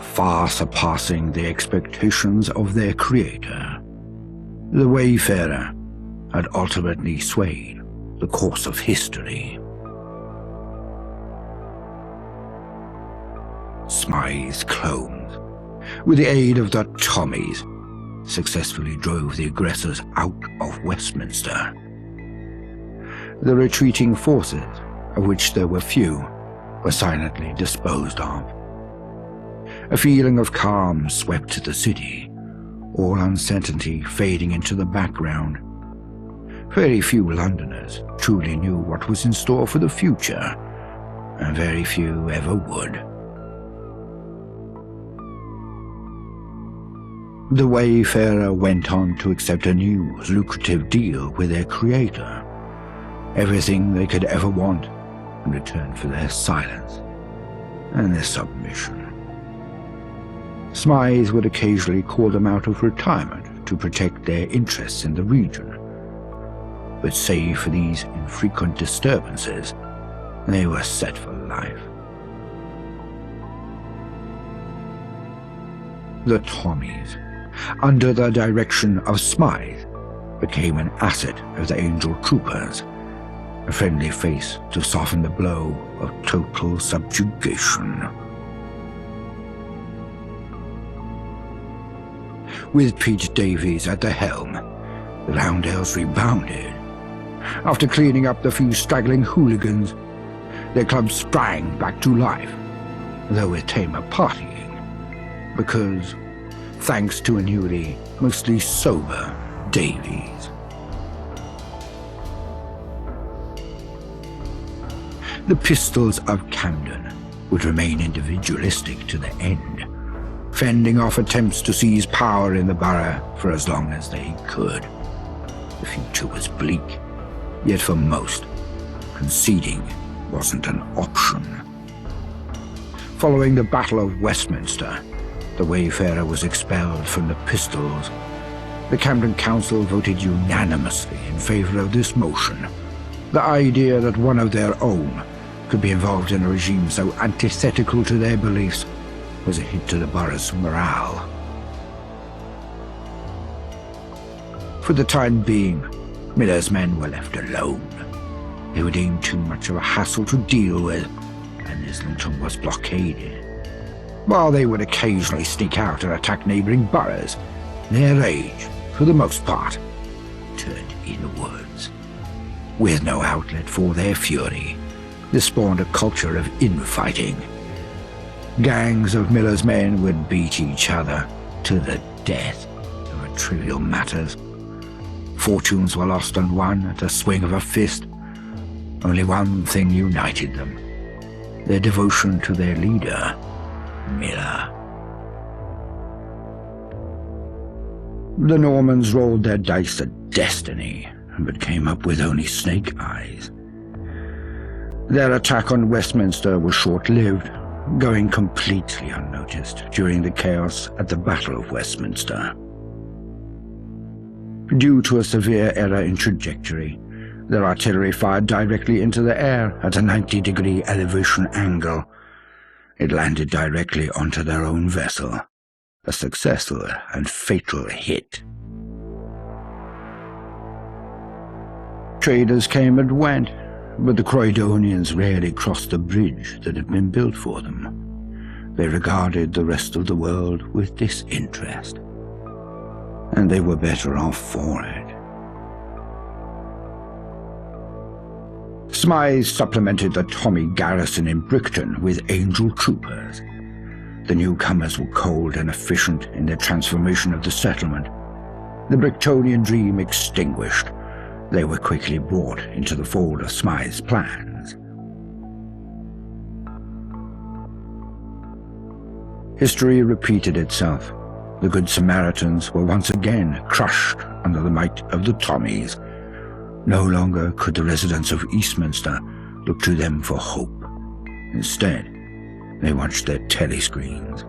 far surpassing the expectations of their creator. The Wayfarer had ultimately swayed the course of history. Smythe's clones, with the aid of the Tommies, successfully drove the aggressors out of Westminster. The retreating forces, of which there were few, were silently disposed of. A feeling of calm swept the city, all uncertainty fading into the background. Very few Londoners truly knew what was in store for the future, and very few ever would. The Wayfarer went on to accept a new, lucrative deal with their creator. Everything they could ever want in return for their silence and their submission. Smythe would occasionally call them out of retirement to protect their interests in the region, but save for these infrequent disturbances, they were set for life. The Tommies, under the direction of Smythe, became an asset of the Angel Troopers, a friendly face to soften the blow of total subjugation. With Pete Davies at the helm, the Roundels rebounded. After cleaning up the few straggling hooligans, their club sprang back to life, though with tamer partying, because, thanks to a newly, mostly sober Davies. The Pistols of Camden would remain individualistic to the end, fending off attempts to seize power in the borough for as long as they could. The future was bleak, yet for most, conceding wasn't an option. Following the Battle of Westminster, the Wayfarer was expelled from the Pistols. The Camden Council voted unanimously in favor of this motion. The idea that one of their own could be involved in a regime so antithetical to their beliefs was a hit to the borough's morale. For the time being, Miller's men were left alone. They were deemed too much of a hassle to deal with, and Islington was blockaded. While they would occasionally sneak out and attack neighbouring boroughs, their rage, for the most part, turned inwards. With no outlet for their fury, this spawned a culture of infighting. Gangs of Miller's men would beat each other to the death over trivial matters. Fortunes were lost and won at a swing of a fist. Only one thing united them: their devotion to their leader, Miller. The Normans rolled their dice at destiny, but came up with only snake eyes. Their attack on Westminster was short-lived, going completely unnoticed during the chaos at the Battle of Westminster. Due to a severe error in trajectory, their artillery fired directly into the air at a 90-degree elevation angle. It landed directly onto their own vessel, a successful and fatal hit. Traders came and went, but the Croydonians rarely crossed the bridge that had been built for them. They regarded the rest of the world with disinterest, and they were better off for it. Smythe supplemented the Tommy garrison in Brickton with Angel Troopers. The newcomers were cold and efficient in their transformation of the settlement. The Bricktonian dream extinguished, they were quickly brought into the fold of Smythe's plans. History repeated itself. The Good Samaritans were once again crushed under the might of the Tommies. No longer could the residents of Eastminster look to them for hope. Instead, they watched their telescreens.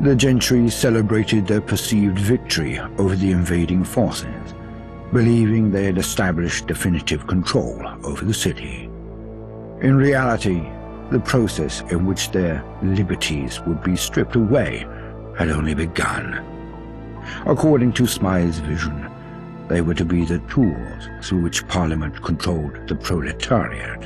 The gentry celebrated their perceived victory over the invading forces, believing they had established definitive control over the city. In reality, The process in which their liberties would be stripped away had only begun. According to Smythe's vision, they were to be the tools through which Parliament controlled the proletariat.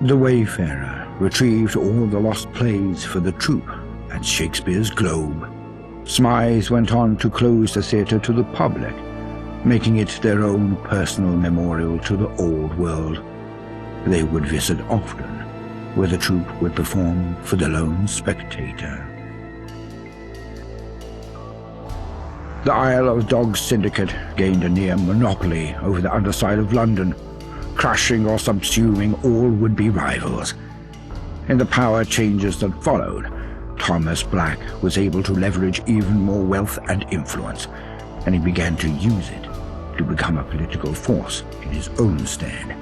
The Wayfarer retrieved all the lost plays for the troupe at Shakespeare's Globe. Smythe went on to close the theatre to the public, making it their own personal memorial to the old world. They would visit often, where the troupe would perform for the lone spectator. The Isle of Dogs syndicate gained a near monopoly over the underside of London, crushing or subsuming all would-be rivals. In the power changes that followed, Thomas Black was able to leverage even more wealth and influence, and he began to use it to become a political force in his own stead.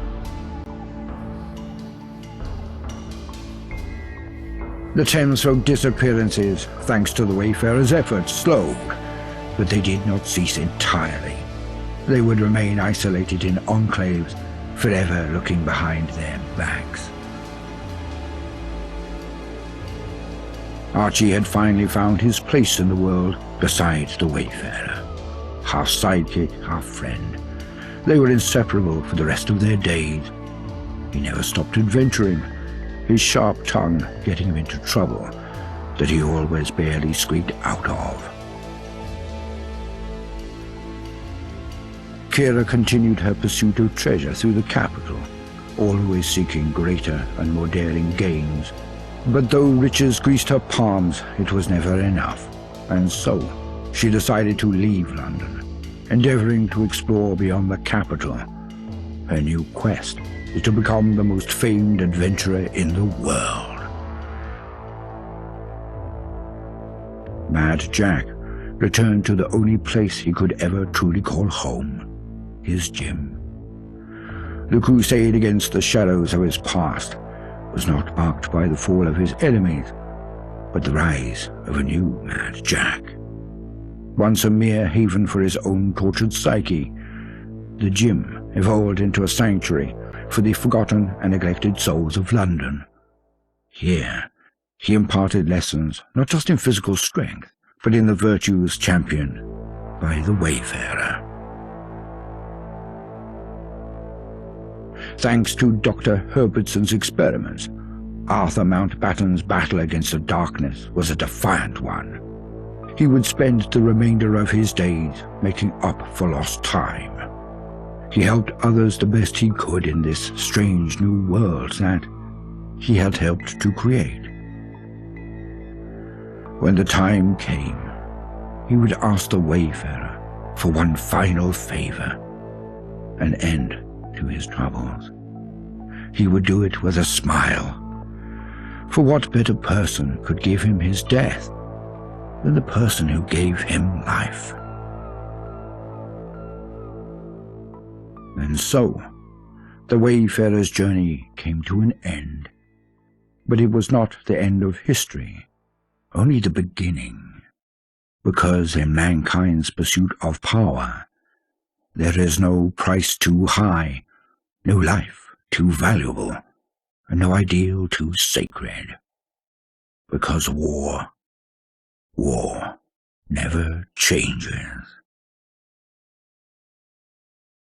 The Thamesfolk disappearances, thanks to the Wayfarers' efforts, slowed, but they did not cease entirely. They would remain isolated in enclaves, forever looking behind their backs. Archie had finally found his place in the world beside the Wayfarer. Half sidekick, half friend. They were inseparable for the rest of their days. He never stopped adventuring, his sharp tongue getting him into trouble that he always barely squeaked out of. Kira continued her pursuit of treasure through the capital, always seeking greater and more daring gains. But though riches greased her palms, it was never enough, and so she decided to leave London, endeavoring to explore beyond the capital. Her new quest is to become the most famed adventurer in the world. Mad Jack returned to the only place he could ever truly call home, his gym. The crusade against the shadows of his past was not marked by the fall of his enemies, but the rise of a new Mad Jack. Once a mere haven for his own tortured psyche, the gym evolved into a sanctuary for the forgotten and neglected souls of London. Here, he imparted lessons not just in physical strength, but in the virtues championed by the Wayfarer. Thanks to Dr. Herbertson's experiments, Arthur Mountbatten's battle against the darkness was a defiant one. He would spend the remainder of his days making up for lost time. He helped others the best he could in this strange new world that he had helped to create. When the time came, he would ask the Wayfarer for one final favor, an end to his troubles. He would do it with a smile. For what better person could give him his death than the person who gave him life? And so, the Wayfarer's journey came to an end. But it was not the end of history, only the beginning. Because in mankind's pursuit of power, there is no price too high, no life too valuable, and no ideal too sacred. Because war never changes.